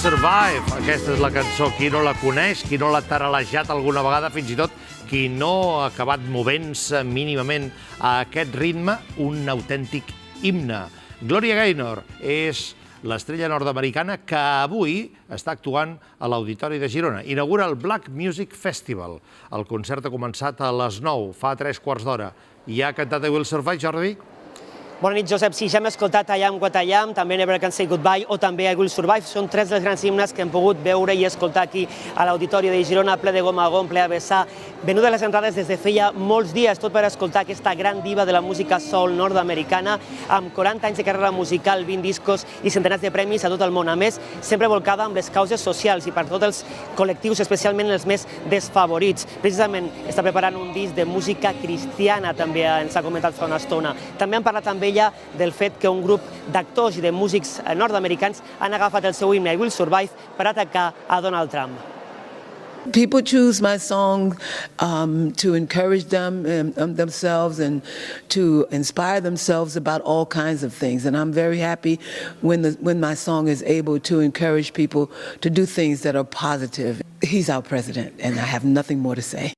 Survive. Aquesta és la cançó. Qui no la coneix, qui no l'ha taralejat alguna vegada, fins i tot qui no ha acabat movent-se mínimament a aquest ritme, un autèntic himne. Gloria Gaynor és l'estrella nord-americana que avui està actuant a l'Auditori de Girona. Inaugura el Black Music Festival. El concert ha començat a les 9, fa 3 quarts d'hora. I ha cantat I Will Survive, Jordi? Bona nit, Josep. Sí, ja hem escoltat I Am What I Am, també Never Can Say Goodbye o també I Will Survive. Són tres dels grans himnes que hem pogut veure i escoltar aquí a l'Auditori de Girona, ple de gom a gom, ple a vessar. Venudes les entrades des de feia molts dies, tot per escoltar aquesta gran diva de la música soul nord-americana, amb 40 anys de carrera musical, 20 discos i centenars de premis a tot el món. A més, sempre volcada amb les causes socials i per tots els col·lectius, especialment els més desfavorits. Precisament està preparant un disc de música cristiana, també ens ha comentat fa una estona. També han parlat amb ella del fet que un grup d'actors i de músics nord-americans han agafat el seu himne I Will Survive per atacar a Donald Trump. People choose my song to encourage them themselves and to inspire themselves about all kinds of things. And I'm very happy when my song is able to encourage people to do things that are positive. He's our president, and I have nothing more to say.